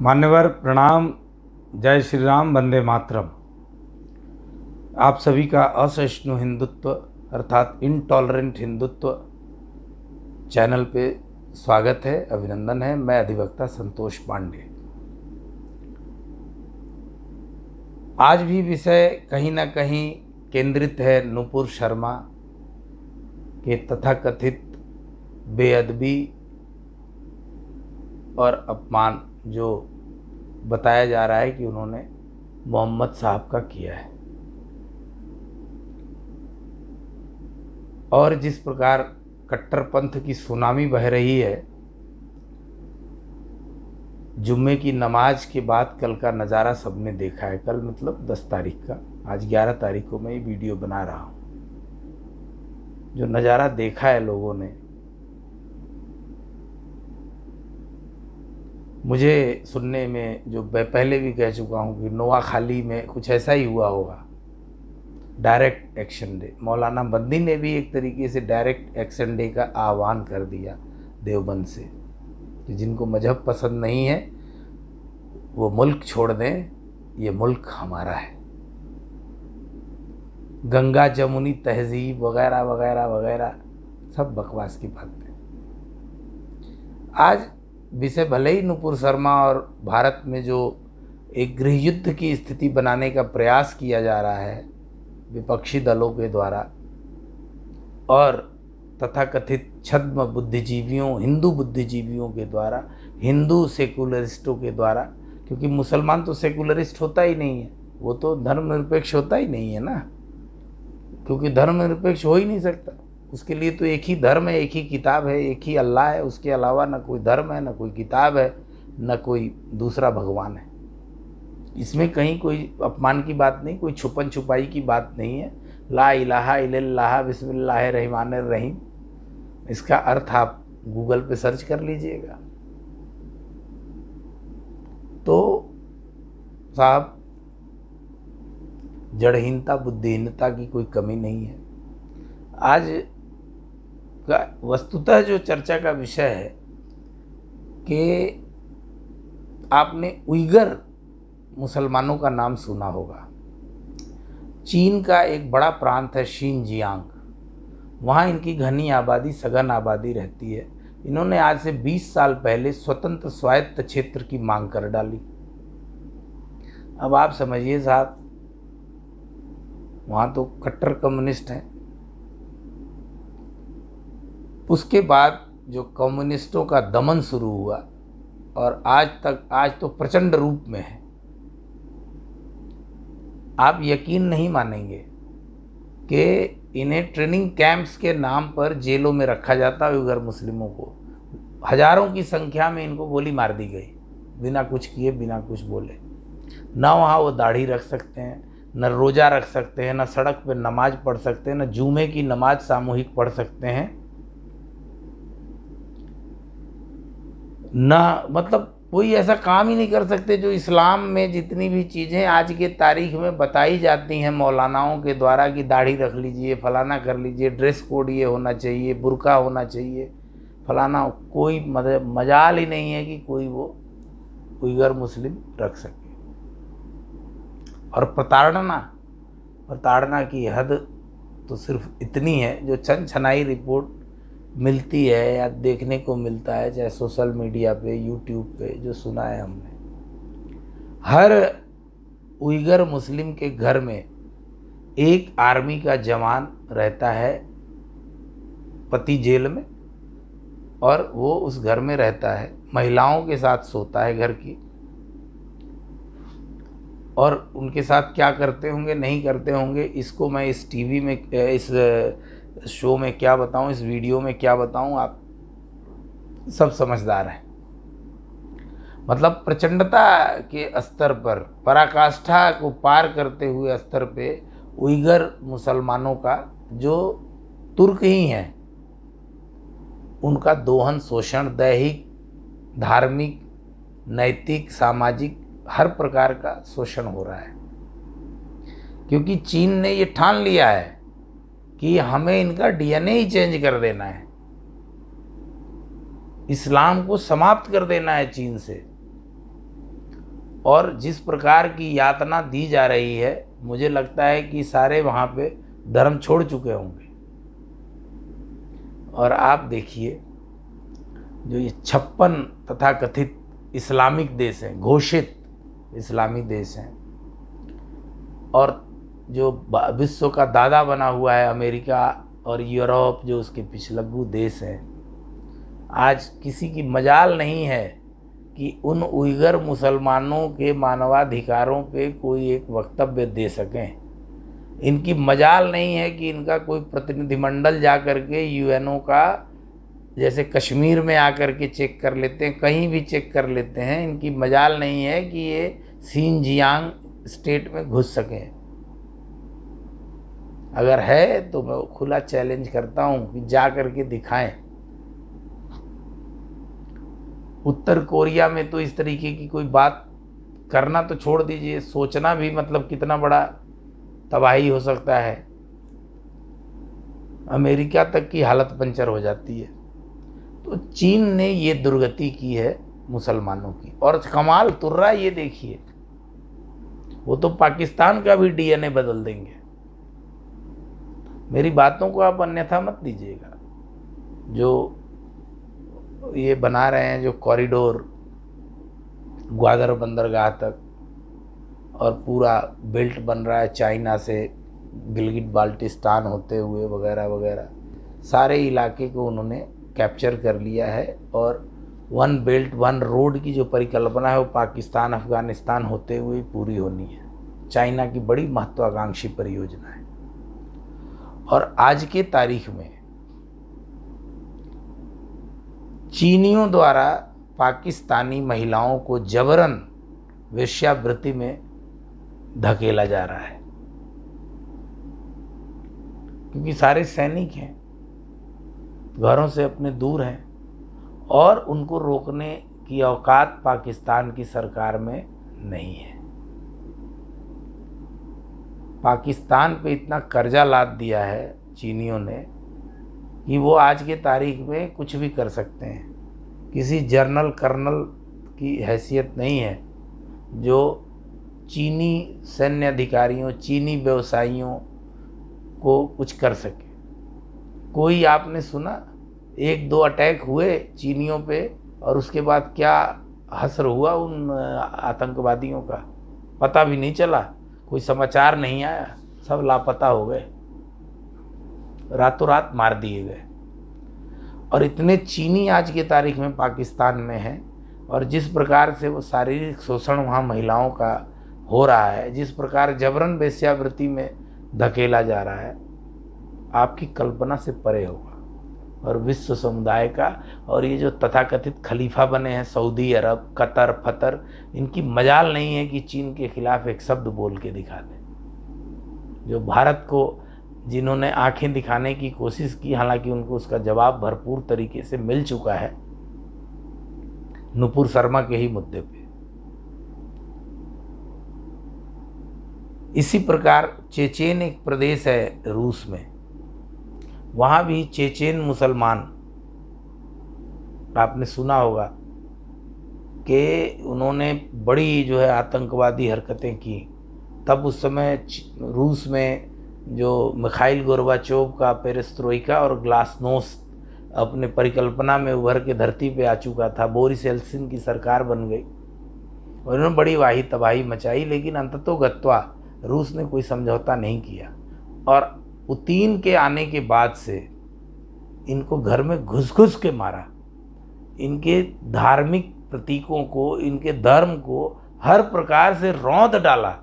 मान्यवर प्रणाम। जय श्री राम, वंदे मातरम। आप सभी का असहिष्णु हिंदुत्व अर्थात इनटॉलरेंट हिंदुत्व चैनल पे स्वागत है, अभिनंदन है। मैं अधिवक्ता संतोष पांडे। आज भी विषय कहीं ना कहीं केंद्रित है नुपुर शर्मा के तथाकथित बेअदबी और अपमान जो बताया जा रहा है कि उन्होंने मोहम्मद साहब का किया है, और जिस प्रकार कट्टरपंथ की सुनामी बह रही है। जुम्मे की नमाज के बाद कल का नज़ारा सबने देखा है। कल मतलब 10 तारीख का, आज 11 तारीख को मैं ये वीडियो बना रहा हूँ। जो नज़ारा देखा है लोगों ने, मुझे सुनने में, जो मैं पहले भी कह चुका हूँ कि नोआखाली में कुछ ऐसा ही हुआ होगा, डायरेक्ट एक्शन डे। मौलाना बंदी ने भी एक तरीके से डायरेक्ट एक्शन डे का आह्वान कर दिया देवबंद से कि जिनको मजहब पसंद नहीं है वो मुल्क छोड़ दें, ये मुल्क हमारा है। गंगा जमुनी तहजीब वगैरह वगैरह वगैरह सब बकवास की बातें। आज विषय भले ही नुपुर शर्मा और भारत में जो एक गृह युद्ध की स्थिति बनाने का प्रयास किया जा रहा है विपक्षी दलों के द्वारा और तथाकथित छद्म बुद्धिजीवियों, हिंदू बुद्धिजीवियों के द्वारा, हिंदू सेकुलरिस्टों के द्वारा, क्योंकि मुसलमान तो सेकुलरिस्ट होता ही नहीं है, वो तो धर्मनिरपेक्ष होता ही नहीं है ना, क्योंकि धर्मनिरपेक्ष हो ही नहीं सकता। उसके लिए तो एक ही धर्म है, एक ही किताब है, एक ही अल्लाह है, उसके अलावा न कोई धर्म है, न कोई किताब है, न कोई दूसरा भगवान है। इसमें कहीं कोई अपमान की बात नहीं, कोई छुपन छुपाई की बात नहीं है। ला इलाहा इल्लल्लाह बिस्मिल्लाहिर रहमानिर रहीम, इसका अर्थ आप गूगल पे सर्च कर लीजिएगा। तो साहब, जड़हीनता बुद्धिहीनता की कोई कमी नहीं है। आज का वस्तुतः जो चर्चा का विषय है कि आपने उइगर मुसलमानों का नाम सुना होगा। चीन का एक बड़ा प्रांत है शिनजियांग, वहाँ इनकी घनी आबादी, सघन आबादी रहती है। इन्होंने आज से 20 साल पहले स्वतंत्र स्वायत्त क्षेत्र की मांग कर डाली। अब आप समझिए साहब, वहाँ तो कट्टर कम्युनिस्ट हैं। उसके बाद जो कम्युनिस्टों का दमन शुरू हुआ और आज तो प्रचंड रूप में है। आप यकीन नहीं मानेंगे कि इन्हें ट्रेनिंग कैंप्स के नाम पर जेलों में रखा जाता है। उइगर मुस्लिमों को हजारों की संख्या में इनको गोली मार दी गई, बिना कुछ किए, बिना कुछ बोले। ना वहाँ वो दाढ़ी रख सकते हैं, न रोज़ा रख सकते हैं, न सड़क पर नमाज पढ़ सकते हैं, न जुमे की नमाज सामूहिक पढ़ सकते हैं, ना मतलब कोई ऐसा काम ही नहीं कर सकते जो इस्लाम में जितनी भी चीज़ें आज के तारीख में बताई जाती हैं मौलानाओं के द्वारा कि दाढ़ी रख लीजिए, फलाना कर लीजिए, ड्रेस कोड ये होना चाहिए, बुर्का होना चाहिए, फलाना, कोई मजाल ही नहीं है कि कोई वो उइगर मुस्लिम रख सके। और प्रताड़ना की हद तो सिर्फ इतनी है जो छनछनाई रिपोर्ट मिलती है या देखने को मिलता है, चाहे सोशल मीडिया पे, यूट्यूब पे, जो सुना है हमने। हर उइगर मुस्लिम के घर में एक आर्मी का जवान रहता है, पति जेल में, और वो उस घर में रहता है, महिलाओं के साथ सोता है घर की। और उनके साथ क्या करते होंगे, नहीं करते होंगे, इसको मैं इस टीवी में, इस शो में क्या बताऊं, इस वीडियो में क्या बताऊं, आप सब समझदार हैं। मतलब प्रचंडता के स्तर पर, पराकाष्ठा को पार करते हुए स्तर पे उइगर मुसलमानों का, जो तुर्क ही हैं, उनका दोहन, शोषण, दैहिक, धार्मिक, नैतिक, सामाजिक, हर प्रकार का शोषण हो रहा है। क्योंकि चीन ने ये ठान लिया है कि हमें इनका डीएनए ही चेंज कर देना है, इस्लाम को समाप्त कर देना है चीन से। और जिस प्रकार की यातना दी जा रही है, मुझे लगता है कि सारे वहाँ पे धर्म छोड़ चुके होंगे। और आप देखिए, जो ये 56 तथाकथित इस्लामिक देश हैं, घोषित इस्लामी देश हैं, और जो विश्व का दादा बना हुआ है अमेरिका और यूरोप, जो उसके पिछलग्गू देश हैं, आज किसी की मजाल नहीं है कि उन उइगर मुसलमानों के मानवाधिकारों पे कोई एक वक्तव्य दे सकें। इनकी मजाल नहीं है कि इनका कोई प्रतिनिधिमंडल जा कर के यूएनओ का, जैसे कश्मीर में आकर के चेक कर लेते हैं, कहीं भी चेक कर लेते हैं। इनकी मजाल नहीं है कि ये सिनजियांग स्टेट में घुस सकें। अगर है तो मैं खुला चैलेंज करता हूँ कि जा कर के दिखाएं। उत्तर कोरिया में तो इस तरीके की कोई बात करना तो छोड़ दीजिए, सोचना भी मतलब कितना बड़ा तबाही हो सकता है। अमेरिका तक की हालत पंचर हो जाती है। तो चीन ने ये दुर्गति की है मुसलमानों की। और कमाल तुर्रा ये देखिए, वो तो पाकिस्तान का भी डीएनए बदल देंगे। मेरी बातों को आप अन्यथा मत लीजिएगा। जो ये बना रहे हैं, जो कॉरिडोर ग्वादर बंदरगाह तक, और पूरा बेल्ट बन रहा है चाइना से गिलगिट बाल्टिस्तान होते हुए वगैरह वगैरह, सारे इलाके को उन्होंने कैप्चर कर लिया है। और वन बेल्ट वन रोड की जो परिकल्पना है वो पाकिस्तान अफगानिस्तान होते हुए पूरी होनी है। चाइना की बड़ी महत्वाकांक्षी परियोजना है। और आज के तारीख में चीनियों द्वारा पाकिस्तानी महिलाओं को जबरन वेश्यावृत्ति में धकेला जा रहा है, क्योंकि सारे सैनिक हैं, घरों से अपने दूर हैं, और उनको रोकने की औकात पाकिस्तान की सरकार में नहीं है। पाकिस्तान पे इतना कर्जा लाद दिया है चीनियों ने कि वो आज के तारीख में कुछ भी कर सकते हैं। किसी जनरल कर्नल की हैसियत नहीं है जो चीनी सैन्य अधिकारियों, चीनी व्यवसायियों को कुछ कर सके। कोई आपने सुना? 1-2 अटैक हुए चीनियों पे, और उसके बाद क्या हश्र हुआ उन आतंकवादियों का, पता भी नहीं चला, कोई समाचार नहीं आया, सब लापता हो गए, रातों रात मार दिए गए। और इतने चीनी आज की तारीख में पाकिस्तान में हैं, और जिस प्रकार से वो शारीरिक शोषण वहाँ महिलाओं का हो रहा है, जिस प्रकार जबरन वेश्यावृत्ति में धकेला जा रहा है, आपकी कल्पना से परे होगा। और विश्व समुदाय का, और ये जो तथाकथित खलीफा बने हैं सऊदी अरब, कतर फतर, इनकी मजाल नहीं है कि चीन के खिलाफ एक शब्द बोल के दिखा दें। जो भारत को जिन्होंने आंखें दिखाने की कोशिश की, हालांकि उनको उसका जवाब भरपूर तरीके से मिल चुका है नुपुर शर्मा के ही मुद्दे पे। इसी प्रकार चेचेन एक प्रदेश है रूस में, वहाँ भी चेचेन मुसलमान, आपने सुना होगा कि उन्होंने बड़ी जो है आतंकवादी हरकतें की। तब उस समय रूस में जो मिखाइल गोर्बाचोव का पेरेस्ट्रोइका और ग्लासनोस्त अपने परिकल्पना में उभर के धरती पे आ चुका था, बोरिस येल्सिन की सरकार बन गई और उन्होंने बड़ी वाही तबाही मचाई, लेकिन अंततोगत्वा रूस ने कोई समझौता नहीं किया। और पुतिन के आने के बाद से इनको घर में घुस घुस के मारा, इनके धार्मिक प्रतीकों को, इनके धर्म को हर प्रकार से रौंद डाला,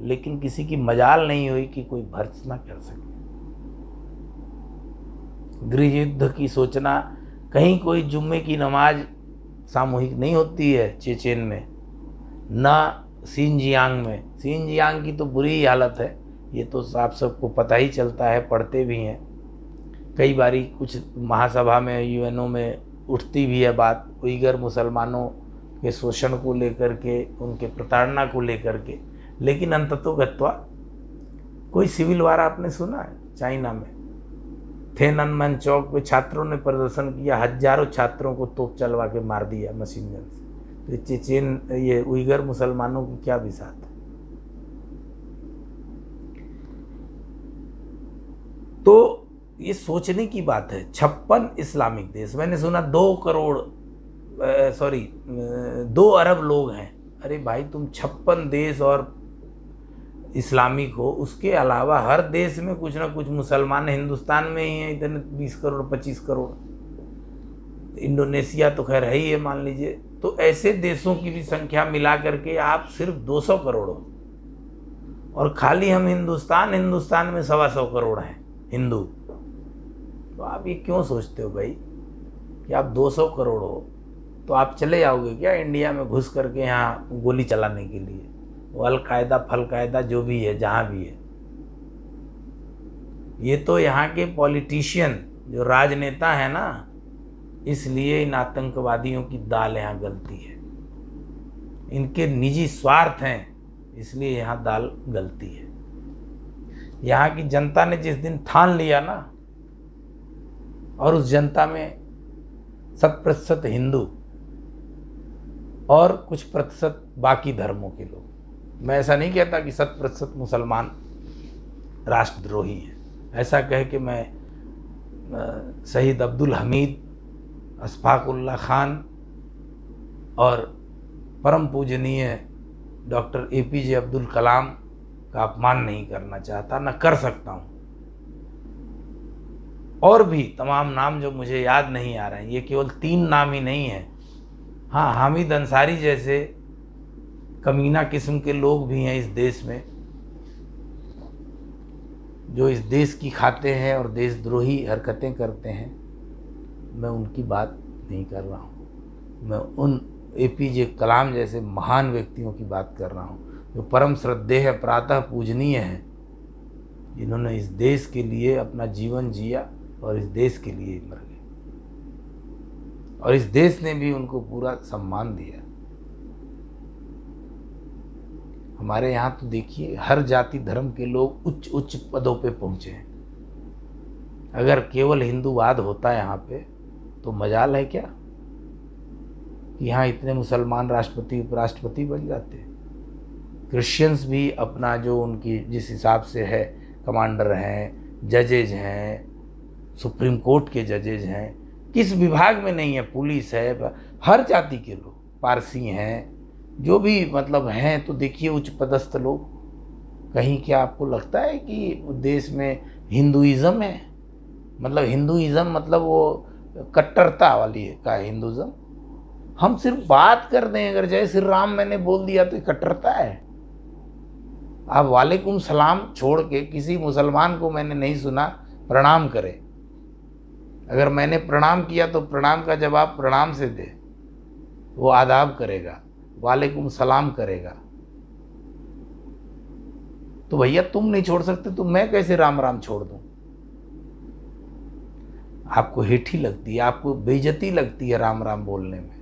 लेकिन किसी की मजाल नहीं हुई कि कोई भर्त्सना कर सके। गृह युद्ध की सूचना, कहीं कोई जुम्मे की नमाज सामूहिक नहीं होती है चेचेन में, ना सिनजियांग में। सिनजियांग की तो बुरी हालत है, ये तो आप सबको पता ही चलता है, पढ़ते भी हैं। कई बारी कुछ महासभा में, यूएनओ में उठती भी है बात उइगर मुसलमानों के शोषण को लेकर के, उनके प्रताड़ना को लेकर के, लेकिन अंततोगत्वा कोई सिविल वार आपने सुना है? चाइना में थेननमेन चौक पे छात्रों ने प्रदर्शन किया, हजारों छात्रों को तोप चलवा के मार दिया मशीन गन से। तो चेचेन ये उइगर मुसलमानों की क्या बिसात है। तो ये सोचने की बात है। 56 इस्लामिक देश, मैंने सुना 2 अरब लोग हैं। अरे भाई, तुम 56 देश और इस्लामिक हो, उसके अलावा हर देश में कुछ ना कुछ मुसलमान। हिंदुस्तान में ही हैं इतने 20 करोड़ 25 करोड़, इंडोनेशिया तो खैर है ही है मान लीजिए। तो ऐसे देशों की भी संख्या मिला करके आप सिर्फ 200 करोड़ हो, और खाली हम हिंदुस्तान में 125 करोड़ हैं हिंदू। तो आप ये क्यों सोचते हो भाई कि आप 200 करोड़ हो तो आप चले जाओगे क्या इंडिया में घुस करके यहाँ गोली चलाने के लिए? वो अलकायदा फलकायदा जो भी है, जहाँ भी है, ये तो यहाँ के पॉलिटिशियन जो राजनेता है ना, इसलिए इन आतंकवादियों की दाल यहाँ गलती है। इनके निजी स्वार्थ हैं, इसलिए यहाँ दाल गलती है। यहाँ की जनता ने जिस दिन ठान लिया ना, और उस जनता में 100% हिंदू और कुछ प्रतिशत बाकी धर्मों के लोग, मैं ऐसा नहीं कहता कि 100% मुसलमान राष्ट्रद्रोही हैं, ऐसा कह के मैं शहीद अब्दुल हमीद, अशफाकुल्ला खान और परम पूजनीय डॉक्टर APJ अब्दुल कलाम का अपमान नहीं करना चाहता, न कर सकता हूँ। और भी तमाम नाम जो मुझे याद नहीं आ रहे हैं, ये केवल 3 नाम ही नहीं हैं। हाँ, हामिद अंसारी जैसे कमीना किस्म के लोग भी हैं इस देश में, जो इस देश की खाते हैं और देशद्रोही हरकतें करते हैं। मैं उनकी बात नहीं कर रहा हूँ, मैं उन APJ कलाम जैसे महान व्यक्तियों की बात कर रहा हूँ, जो परम श्रद्धेय प्रातः पूजनीय हैं, जिन्होंने इस देश के लिए अपना जीवन जिया और इस देश के लिए मर गए, और इस देश ने भी उनको पूरा सम्मान दिया। हमारे यहाँ तो देखिए हर जाति धर्म के लोग उच्च उच्च पदों पे पहुँचे हैं। अगर केवल हिंदूवाद होता है यहाँ पे तो मजाल है क्या कि यहाँ इतने मुसलमान राष्ट्रपति उपराष्ट्रपति बन जाते। क्रिश्चियंस भी अपना जो उनकी जिस हिसाब से है, कमांडर हैं, जजेज हैं, सुप्रीम कोर्ट के जजेज हैं, किस विभाग में नहीं है, पुलिस है, हर जाति के लोग, पारसी हैं, जो भी मतलब हैं। तो देखिए उच्च पदस्थ लोग। कहीं क्या आपको लगता है कि देश में हिंदुइज़्म है? मतलब हिंदुइज़्म मतलब वो कट्टरता वाली है का हिंदुइज़्म? हम सिर्फ बात कर दें, अगर जय श्री राम मैंने बोल दिया तो कट्टरता है? आप वालेकुम सलाम छोड़ के किसी मुसलमान को मैंने नहीं सुना प्रणाम करे। अगर मैंने प्रणाम किया तो प्रणाम का जवाब प्रणाम से दे, वो आदाब करेगा, वालेकुम सलाम करेगा। तो भैया तुम नहीं छोड़ सकते तो मैं कैसे राम राम छोड़ दूं? आपको हेठी लगती है, आपको बेइज्जती लगती है राम राम बोलने में,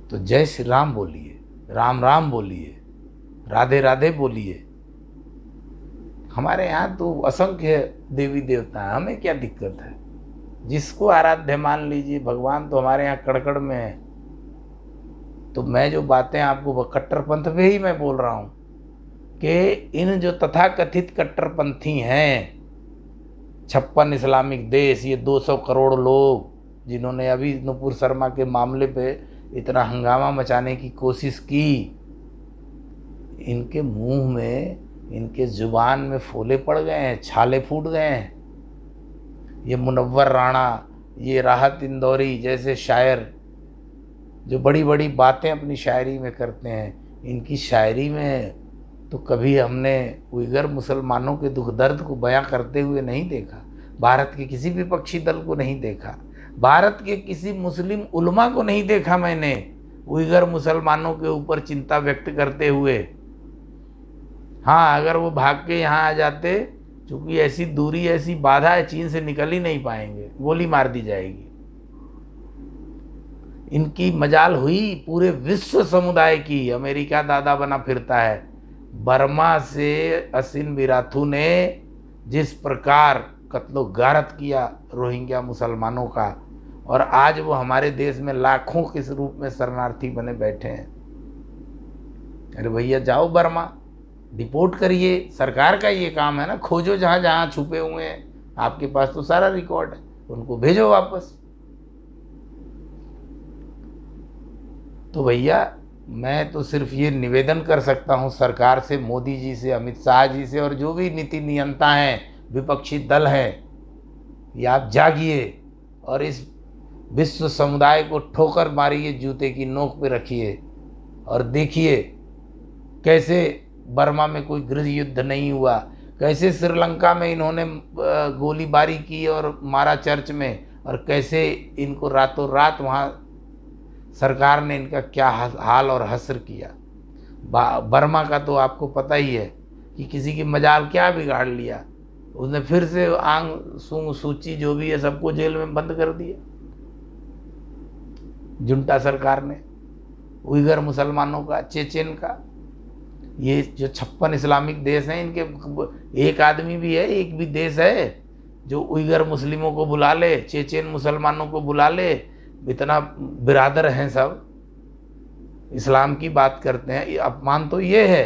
तो जय श्री राम बोलिए, राम राम बोलिए, राधे राधे बोलिए। हमारे यहाँ तो असंख्य देवी देवता हैं, हमें क्या दिक्कत है? जिसको आराध्य मान लीजिए, भगवान तो हमारे यहाँ कड़कड़ में है। तो मैं जो बातें आपको कट्टरपंथ पे ही मैं बोल रहा हूँ कि इन जो तथाकथित कट्टरपंथी हैं, 56 इस्लामिक देश, ये 200 करोड़ लोग जिन्होंने अभी नुपुर शर्मा के मामले पे इतना हंगामा मचाने की कोशिश की, इनके मुंह में, इनके जुबान में फोले पड़ गए हैं, छाले फूट गए हैं। ये मुनव्वर राणा, ये राहत इंदौरी जैसे शायर जो बड़ी बड़ी बातें अपनी शायरी में करते हैं, इनकी शायरी में तो कभी हमने उइगर मुसलमानों के दुख दर्द को बयां करते हुए नहीं देखा। भारत के किसी विपक्षी दल को नहीं देखा, भारत के किसी मुस्लिम उलमा को नहीं देखा मैंने उइगर मुसलमानों के ऊपर चिंता व्यक्त करते हुए। हाँ, अगर वो भाग के यहाँ आ जाते, चूँकि ऐसी दूरी, ऐसी बाधा है, चीन से निकल ही नहीं पाएंगे, गोली मार दी जाएगी। इनकी मजाल हुई पूरे विश्व समुदाय की। अमेरिका दादा बना फिरता है। बर्मा से असिन बिराथू ने जिस प्रकार कत्लो गारत किया रोहिंग्या मुसलमानों का, और आज वो हमारे देश में लाखों के रूप में शरणार्थी बने बैठे हैं। अरे भैया जाओ बर्मा, डिपोर्ट करिए, सरकार का ये काम है ना, खोजो जहाँ जहाँ छुपे हुए हैं, आपके पास तो सारा रिकॉर्ड है, उनको भेजो वापस। तो भैया मैं तो सिर्फ ये निवेदन कर सकता हूँ सरकार से, मोदी जी से, अमित शाह जी से, और जो भी नीति नियंता हैं, विपक्षी दल हैं, ये आप जागिए और इस विश्व समुदाय को ठोकर मारिए, जूते की नोक पे रखिए और देखिए कैसे बर्मा में कोई गृह युद्ध नहीं हुआ, कैसे श्रीलंका में इन्होंने गोलीबारी की और मारा चर्च में, और कैसे इनको रातों रात वहाँ सरकार ने इनका क्या हाल और हश्र किया। बर्मा का तो आपको पता ही है कि किसी की मजाल क्या बिगाड़ लिया, उसने फिर से आंग सूंग सूची जो भी है सबको जेल में बंद कर दिया जुंटा सरकार ने। उइगर मुसलमानों का, चेचेन का, ये जो 56 इस्लामिक देश हैं, इनके एक आदमी भी है, एक भी देश है जो उइगर मुस्लिमों को बुला ले, चेचेन मुसलमानों को बुला ले। इतना बिरादर हैं सब, इस्लाम की बात करते हैं। अपमान तो ये है,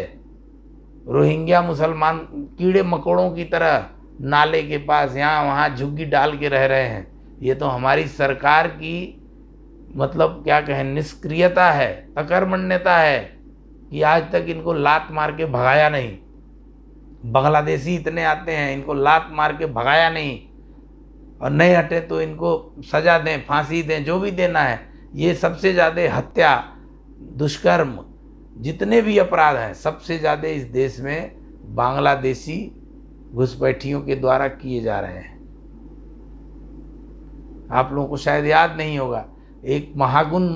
रोहिंग्या मुसलमान कीड़े मकोड़ों की तरह नाले के पास यहाँ वहाँ झुग्गी डाल के रह रहे हैं। ये तो हमारी सरकार की मतलब क्या कहें, निष्क्रियता है, अकर्मण्यता है कि आज तक इनको लात मार के भगाया नहीं। बांग्लादेशी इतने आते हैं, इनको लात मार के भगाया नहीं, और नहीं हटे तो इनको सज़ा दें, फांसी दें, जो भी देना है। ये सबसे ज़्यादा हत्या, दुष्कर्म, जितने भी अपराध हैं, सबसे ज़्यादा इस देश में बांग्लादेशी घुसपैठियों के द्वारा किए जा रहे हैं। आप लोगों को शायद याद नहीं होगा, एक महागुण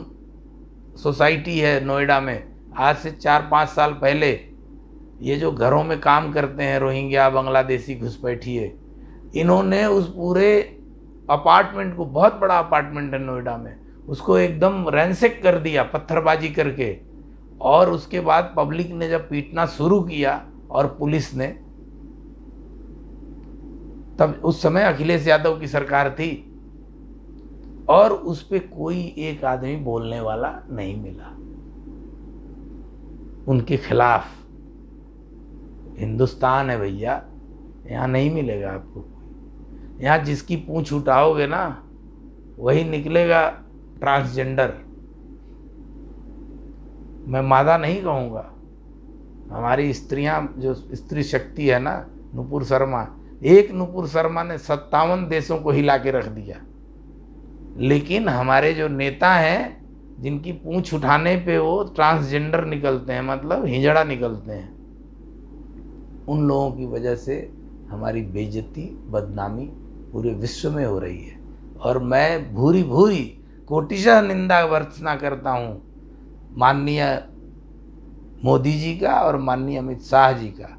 सोसाइटी है नोएडा में, आज से 4-5 साल पहले ये जो घरों में काम करते हैं रोहिंग्या बांग्लादेशी घुसपैठिए, इन्होंने उस पूरे अपार्टमेंट को, बहुत बड़ा अपार्टमेंट है नोएडा में, उसको एकदम रैंसेक कर दिया पत्थरबाजी करके। और उसके बाद पब्लिक ने जब पीटना शुरू किया और पुलिस ने, तब उस समय अखिलेश यादव की सरकार थी, और उस पे कोई एक आदमी बोलने वाला नहीं मिला उनके खिलाफ। हिंदुस्तान है भैया, यहाँ नहीं मिलेगा आपको। यहाँ जिसकी पूंछ उठाओगे ना, वही निकलेगा ट्रांसजेंडर। मैं मादा नहीं कहूँगा, हमारी स्त्रियाँ जो स्त्री शक्ति है ना, नुपुर शर्मा, एक नुपुर शर्मा ने 57 देशों को हिला के रख दिया। लेकिन हमारे जो नेता हैं, जिनकी पूंछ उठाने पे वो ट्रांसजेंडर निकलते हैं, मतलब हिजड़ा निकलते हैं, उन लोगों की वजह से हमारी बेइज्जती, बदनामी पूरे विश्व में हो रही है। और मैं भूरी भूरी कोटिशः निंदा वर्तना करता हूँ माननीय मोदी जी का और माननीय अमित शाह जी का,